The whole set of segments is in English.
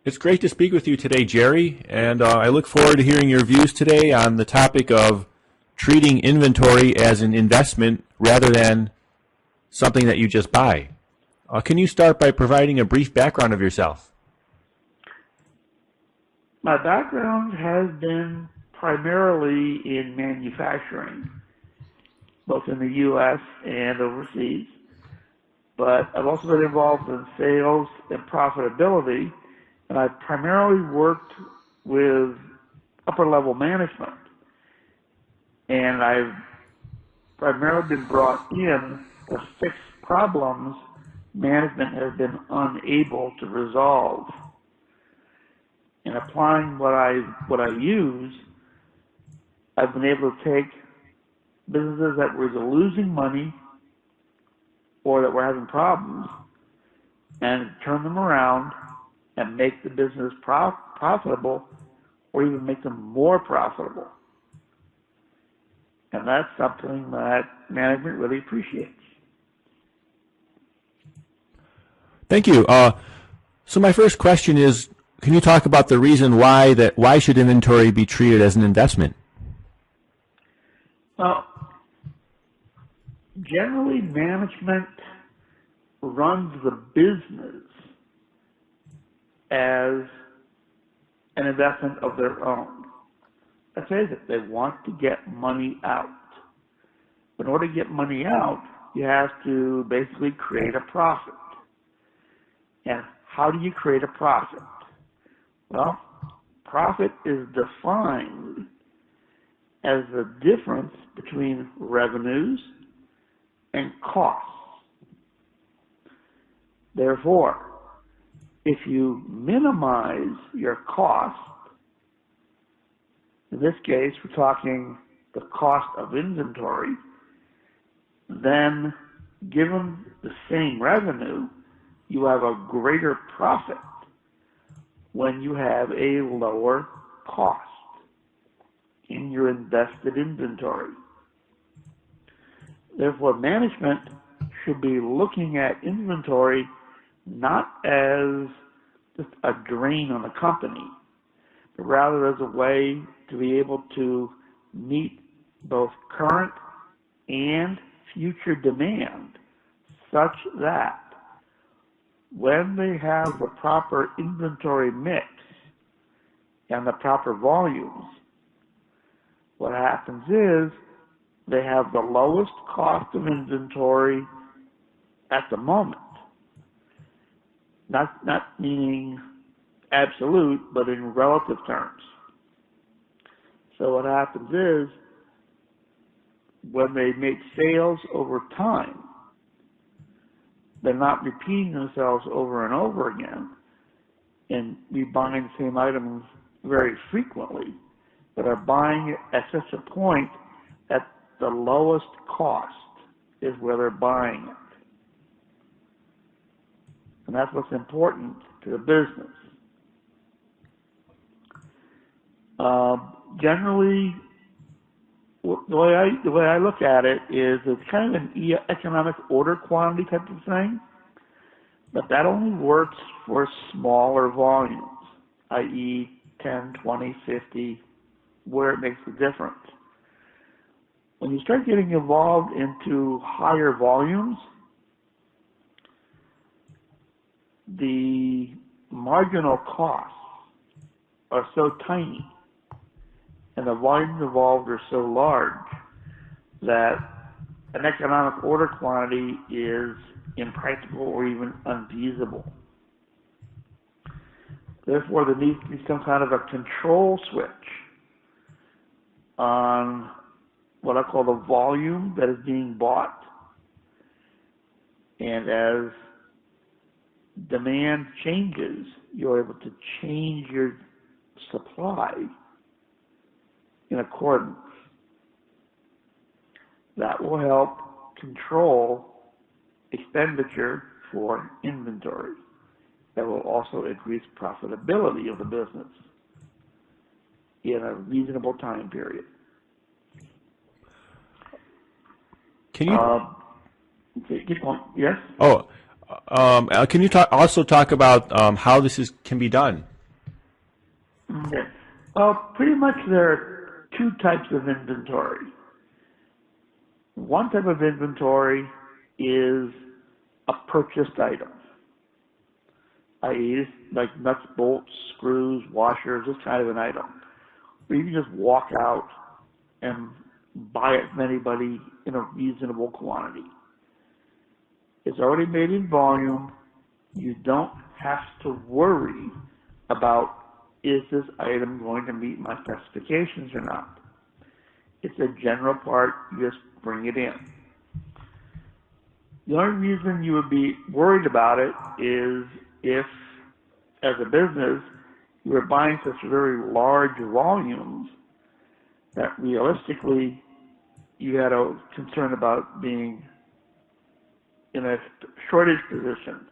It's great to speak with you today, Jerry, and I look forward to hearing your views today on the topic of treating inventory as an investment rather than something that you just buy. Can you start by providing a brief background of yourself? My background has been primarily in manufacturing, both in the U.S. and overseas, but I've also been involved in sales and profitability, and I've primarily worked with upper-level management, and I've primarily been brought in to fix problems management has been unable to resolve. In applying what I use, I've been able to take businesses that were either losing money or that were having problems and turn them around and make the business profitable or even make them more profitable. And that's something that management really appreciates. Thank you. So my first question is, can you talk about the reason why should inventory be treated as an investment? Well, generally management runs the business as an investment of their own. Let's say that they want to get money out. In order to get money out, you have to basically create a profit. And how do you create a profit? Well, profit is defined as the difference between revenues and costs. Therefore, if you minimize your cost, in this case we're talking the cost of inventory, then given the same revenue, you have a greater profit when you have a lower cost in your invested inventory. Therefore, management should be looking at inventory not as just a drain on the company, but rather as a way to be able to meet both current and future demand, such that when they have the proper inventory mix and the proper volumes, what happens is they have the lowest cost of inventory at the moment. Not meaning absolute, but in relative terms. So what happens is when they make sales over time, they're not repeating themselves over and over again and rebuying the same items very frequently, but are buying it at such a point that the lowest cost is where they're buying it. And that's what's important to the business. Generally, the way I look at it is it's kind of an economic order quantity type of thing, but that only works for smaller volumes, i.e. 10, 20, 50, where it makes a difference. When you start getting involved into higher volumes, the marginal costs are so tiny and the volumes involved are so large that an economic order quantity is impractical or even unfeasible. Therefore, there needs to be some kind of a control switch on what I call the volume that is being bought. And as demand changes, you're able to change your supply in accordance. That will help control expenditure for inventory. That will also increase profitability of the business in a reasonable time period. Can you? Keep going. Yes? Can you also talk about how this can be done? Okay. Well, pretty much there are two types of inventory. One type of inventory is a purchased item, i.e., like nuts, bolts, screws, washers, this kind of an item, where you can just walk out and buy it from anybody in a reasonable quantity. It's already made in volume. You don't have to worry about, is this item going to meet my specifications or not? It's a general part, you just bring it in. The only reason you would be worried about it is if, as a business, you were buying such very large volumes that realistically you had a concern about being in a shortage position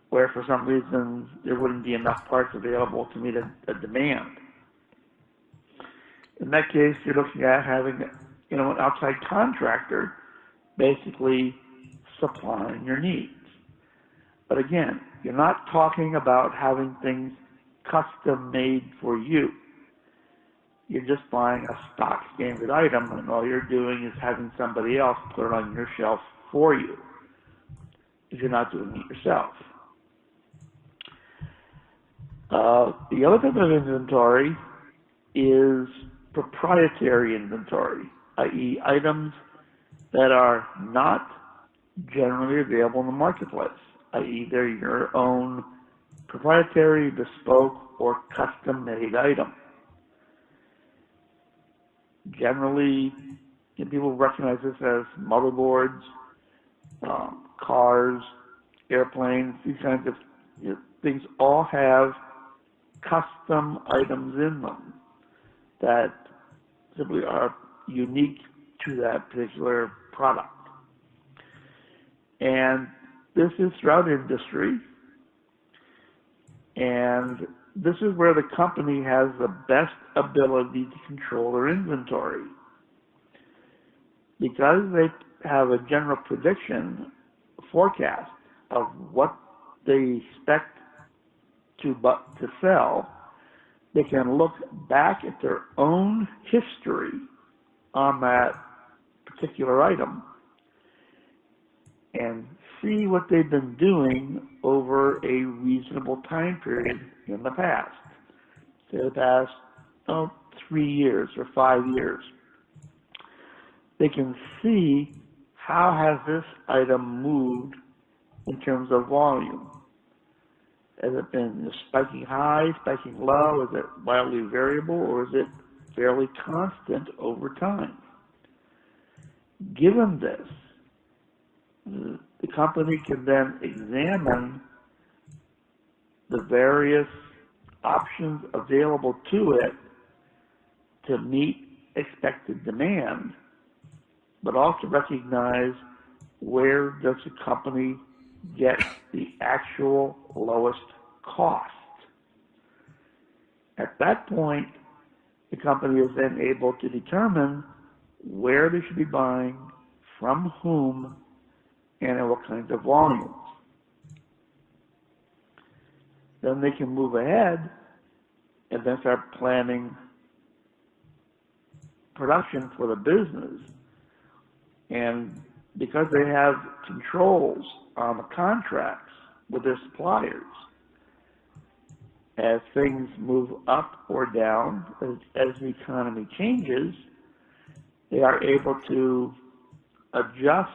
where for some reason there wouldn't be enough parts available to meet a demand. In that case, you're looking at having, an outside contractor basically supplying your needs. But again, you're not talking about having things custom made for you. You're just buying a stock standard item, and all you're doing is having somebody else put it on your shelf for you if you're not doing it yourself. The other type of inventory is proprietary inventory, i.e. items that are not generally available in the marketplace, i.e. they're your own proprietary, bespoke, or custom-made item. Generally, people recognize this as motherboards, cars, airplanes, these kinds of things all have custom items in them that simply are unique to that particular product. And this is throughout industry, and this is where the company has the best ability to control their inventory. Because they have a general prediction, forecast of what they expect to sell, they can look back at their own history on that particular item and see what they've been doing over a reasonable time period in the past. Say the past 3 years or 5 years. They can see how has this item moved in terms of volume. Has it been spiking high, spiking low? Is it wildly variable, or is it fairly constant over time? Given this, the company can then examine the various options available to it to meet expected demand, but also recognize where does the company get the actual lowest cost. At that point, the company is then able to determine where they should be buying, from whom, and in what kinds of volumes. Then they can move ahead and then start planning production for the business. And because they have controls on the contracts with their suppliers, as things move up or down, as the economy changes, they are able to adjust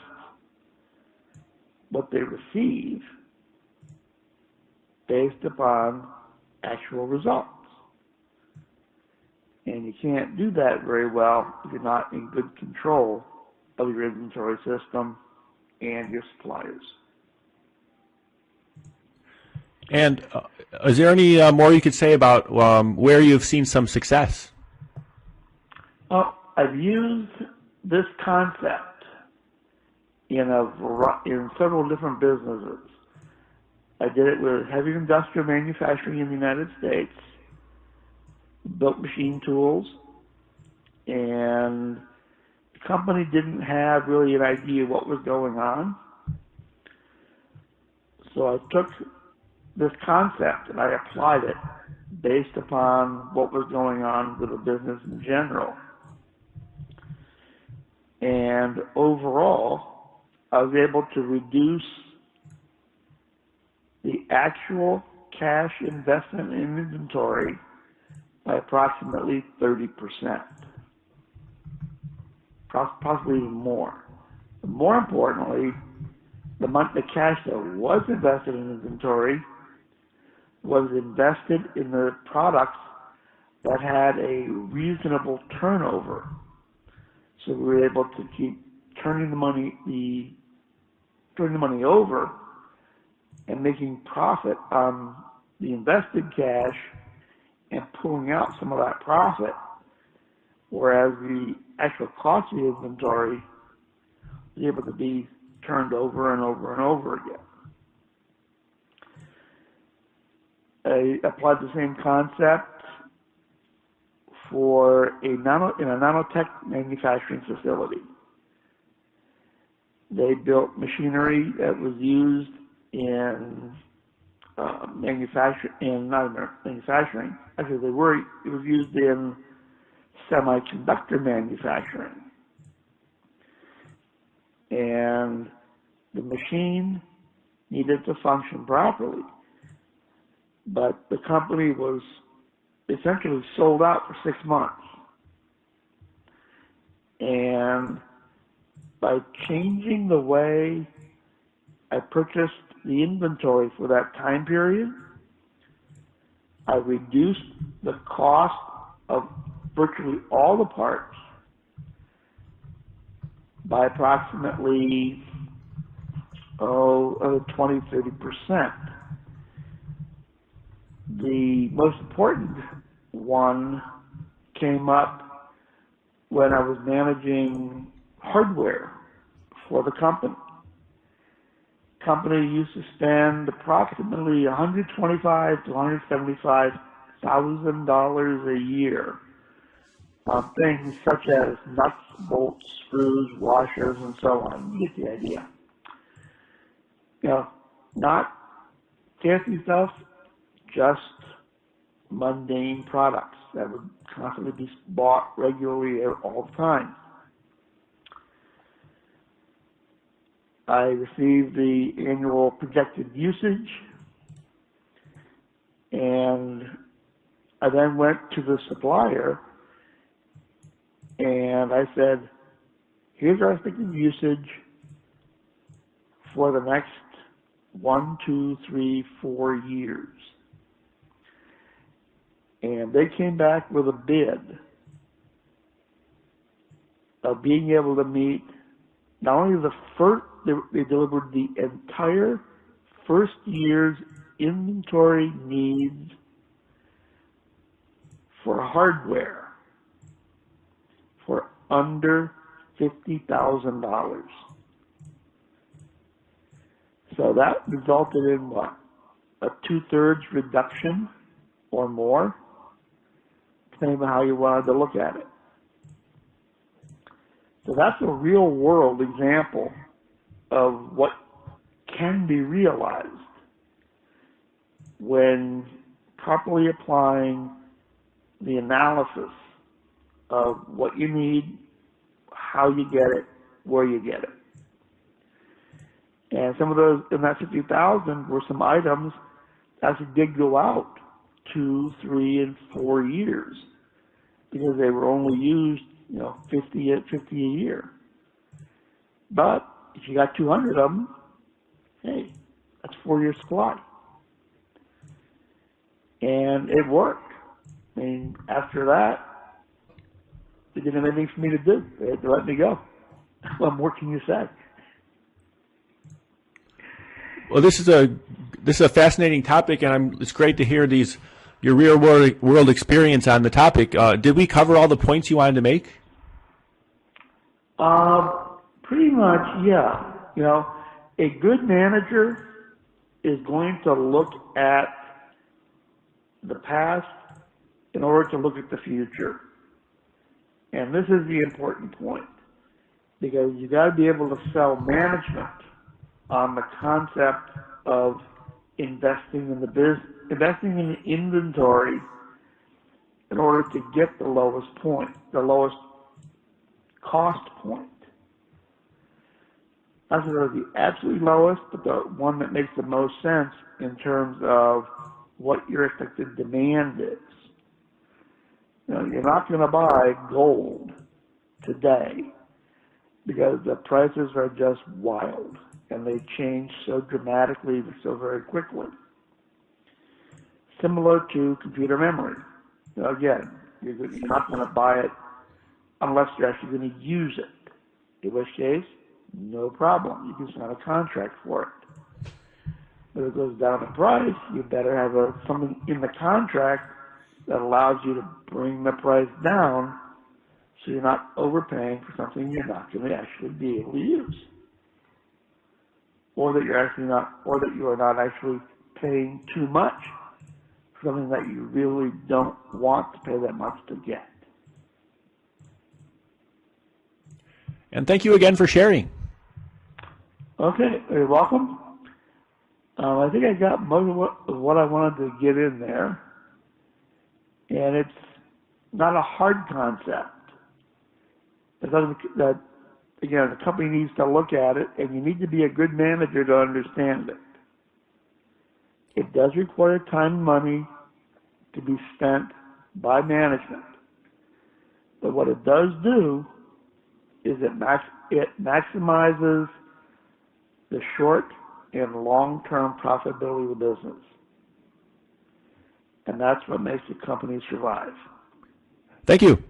what they receive based upon actual results. And you can't do that very well if you're not in good control of your inventory system and your suppliers. And is there any more you could say about where you've seen some success? Well, I've used this concept in several different businesses. I did it with heavy industrial manufacturing in the United States, built machine tools, and the company didn't have really an idea what was going on. So I took this concept and I applied it based upon what was going on with the business in general. And overall, I was able to reduce the actual cash investment in inventory by approximately 30%, possibly even more. But more importantly, the cash that was invested in inventory was invested in the products that had a reasonable turnover. So we were able to keep turning the money over and making profit on the invested cash and pulling out some of that profit, whereas the actual cost of the inventory was able to be turned over and over and over again. I applied the same concept in a nanotech manufacturing facility. They built machinery that was used in manufacturing. Actually, it was used in semiconductor manufacturing. And the machine needed to function properly. But the company was essentially sold out for 6 months. And by changing the way I purchased the inventory for that time period, I reduced the cost of virtually all the parts by approximately 20-30%. The most important one came up when I was managing hardware for the company. The company used to spend approximately $125,000 to $175,000 a year on things such as nuts, bolts, screws, washers, and so on. You get the idea. Not fancy stuff, just mundane products that would constantly be bought regularly all the time. I received the annual projected usage, and I then went to the supplier and I said, here's our expected usage for the next 1, 2, 3, 4 years. And they came back with a bid of being able to meet not only the first, they delivered the entire first year's inventory needs for hardware for under $50,000. So that resulted in what? A 2/3 reduction or more, depending on how you wanted to look at it. So that's a real world example of what can be realized when properly applying the analysis of what you need, how you get it, where you get it. And some of those in that 50,000 were some items that actually did go out 2, 3, and 4 years because they were only used, 50 a year. But if you got 200 of them, hey, that's 4 years supply. And it worked. I mean, after that, they didn't have anything for me to do. They had to let me go. What more can you say? Well, this is a fascinating topic, and it's great to hear your real world experience on the topic. Did we cover all the points you wanted to make? Pretty much, yeah. A good manager is going to look at the past in order to look at the future. And this is the important point, because you got to be able to sell management on the concept of investing in the business, investing in inventory in order to get the lowest point, the lowest cost point. Not necessarily the absolutely lowest, but the one that makes the most sense in terms of what your expected demand is. You know, you're not going to buy gold today because the prices are just wild and they change so dramatically, so very quickly. Similar to computer memory. Now, again, you're not going to buy it unless you're actually going to use it, in which case, no problem. You can sign a contract for it. But if it goes down in price, you better have something in the contract that allows you to bring the price down so you're not overpaying for something you're not going to actually be able to use. Or that you are not actually paying too much for something that you really don't want to pay that much to get. And thank you again for sharing. Okay, you're welcome. I think I got most of what I wanted to get in there. And it's not a hard concept. That again, the company needs to look at it, and you need to be a good manager to understand it. It does require time and money to be spent by management. But what it does do is it maximizes the short and long-term profitability of the business. And that's what makes the company survive. Thank you.